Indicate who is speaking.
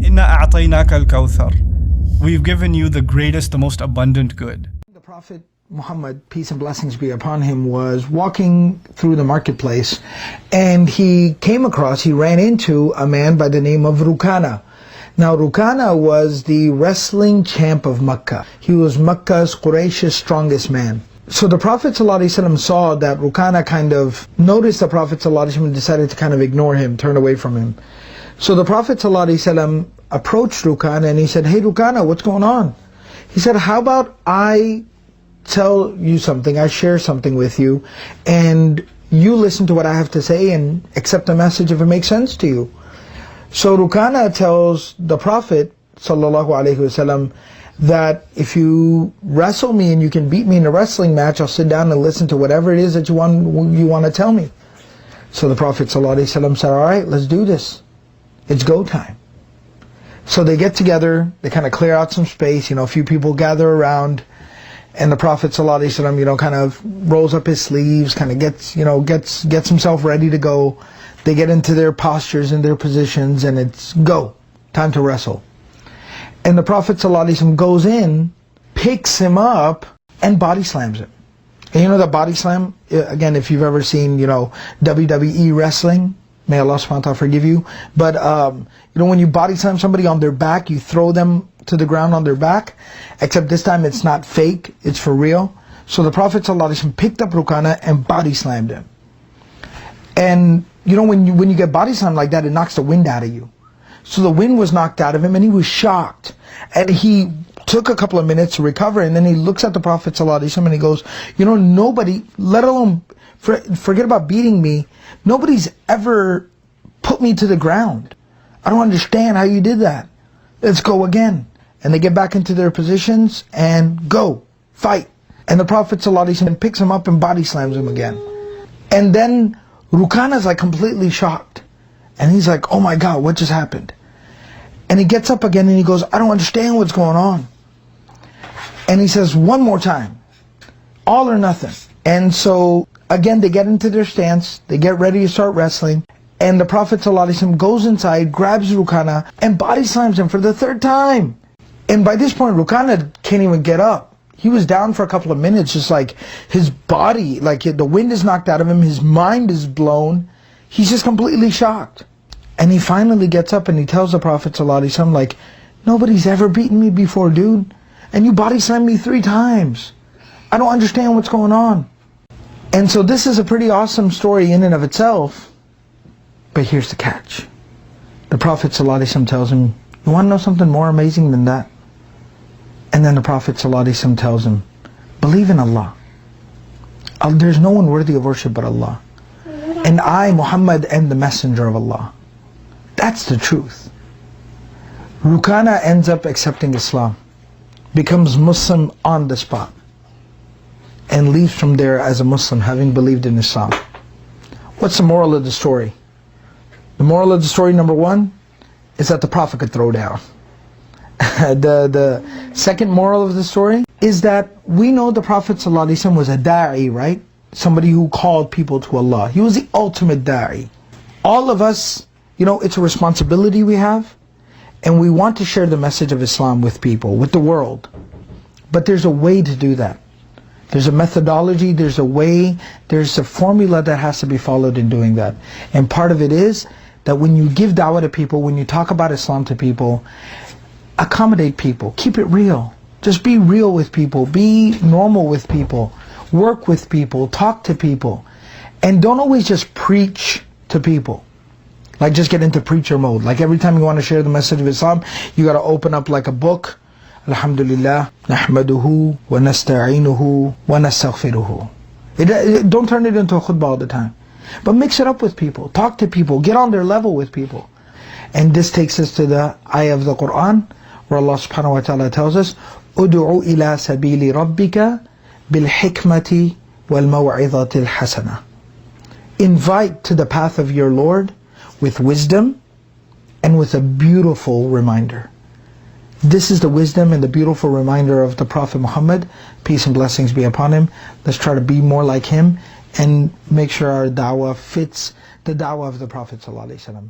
Speaker 1: إِنَّا أَعْطَيْنَاكَ الْكَوْثَرِ. We've given you the greatest, the most abundant good.
Speaker 2: The Prophet Muhammad, peace and blessings be upon him, was walking through the marketplace, and he ran into a man by the name of Rukana. Now Rukana was the wrestling champ of Makkah. He was Makkah's, Quraysh's strongest man. So the Prophet ﷺ saw that Rukana kind of noticed the Prophet ﷺ and decided to kind of ignore him, turn away from him. So the Prophet ﷺ approached Rukana and he said, "Hey Rukana, what's going on?" He said, "How about I tell you something, I share something with you, and you listen to what I have to say and accept the message if it makes sense to you." So Rukana tells the Prophet ﷺ that if you wrestle me and you can beat me in a wrestling match, I'll sit down and listen to whatever it is that you want to tell me. So the Prophet ﷺ said, "All right, let's do this. It's go time." So they get together, they kind of clear out some space, a few people gather around, and the Prophet ﷺ, kind of rolls up his sleeves, kind of gets himself ready to go. They get into their postures and their positions, and it's go, time to wrestle. And the Prophet ﷺ goes in, picks him up, and body slams him. And you know that body slam? Again, if you've ever seen, WWE wrestling, may Allah subhanahu wa ta'ala forgive you. But, when you body slam somebody on their back, you throw them to the ground on their back. Except this time it's not fake, it's for real. So the Prophet ﷺ picked up Rukana and body slammed him. And, when you get body slammed like that, it knocks the wind out of you. So the wind was knocked out of him and he was shocked. And he took a couple of minutes to recover, and then he looks at the Prophet ﷺ and he goes, nobody, let alone, forget about beating me, nobody's ever put me to the ground. I don't understand how you did that. Let's go again. And they get back into their positions and go, fight. And the Prophet ﷺ picks him up and body slams him again. And then Rukana's like completely shocked. And he's like, "Oh my God, what just happened?" And he gets up again and he goes, "I don't understand what's going on." And he says, "One more time, all or nothing." And so again, they get into their stance, they get ready to start wrestling, and the Prophet ﷺ goes inside, grabs Rukana, and body slams him for the third time. And by this point, Rukana can't even get up. He was down for a couple of minutes, just like his body, like the wind is knocked out of him, his mind is blown. He's just completely shocked. And he finally gets up and he tells the Prophet ﷺ, like, "Nobody's ever beaten me before, dude. And you body slammed me 3 times. I don't understand what's going on." And so this is a pretty awesome story in and of itself. But here's the catch. The Prophet ﷺ tells him, "You want to know something more amazing than that?" And then the Prophet ﷺ tells him, "Believe in Allah. There's no one worthy of worship but Allah. And I, Muhammad, am the messenger of Allah." That's the truth. Rukana ends up accepting Islam, becomes Muslim on the spot, and leaves from there as a Muslim, having believed in Islam. What's the moral of the story? The moral of the story, number 1, is that the Prophet could throw down. The second moral of the story is that we know the Prophet ﷺ was a da'i, right? Somebody who called people to Allah. He was the ultimate da'i. All of us, it's a responsibility we have, and we want to share the message of Islam with people, with the world. But there's a way to do that. There's a methodology, there's a way, there's a formula that has to be followed in doing that. And part of it is that when you give da'wah to people, when you talk about Islam to people, accommodate people, keep it real. Just be real with people, be normal with people, work with people, talk to people. And don't always just preach to people. Like just get into preacher mode. Like every time you want to share the message of Islam, you got to open up like a book. Alhamdulillah, nahmaduhu, wa nasta'inuhu, wa nastaghfiruhu. Don't turn it into a khutbah all the time. But mix it up with people. Talk to people. Get on their level with people. And this takes us to the ayah of the Quran, where Allah subhanahu wa ta'ala tells us, "Udu'u ila sabili rabbika bil hikmati wal maw'idhatil hasana." Invite to the path of your Lord with wisdom and with a beautiful reminder. This is the wisdom and the beautiful reminder of the Prophet Muhammad, peace and blessings be upon him. Let's try to be more like him and make sure our da'wah fits the da'wah of the Prophet ﷺ.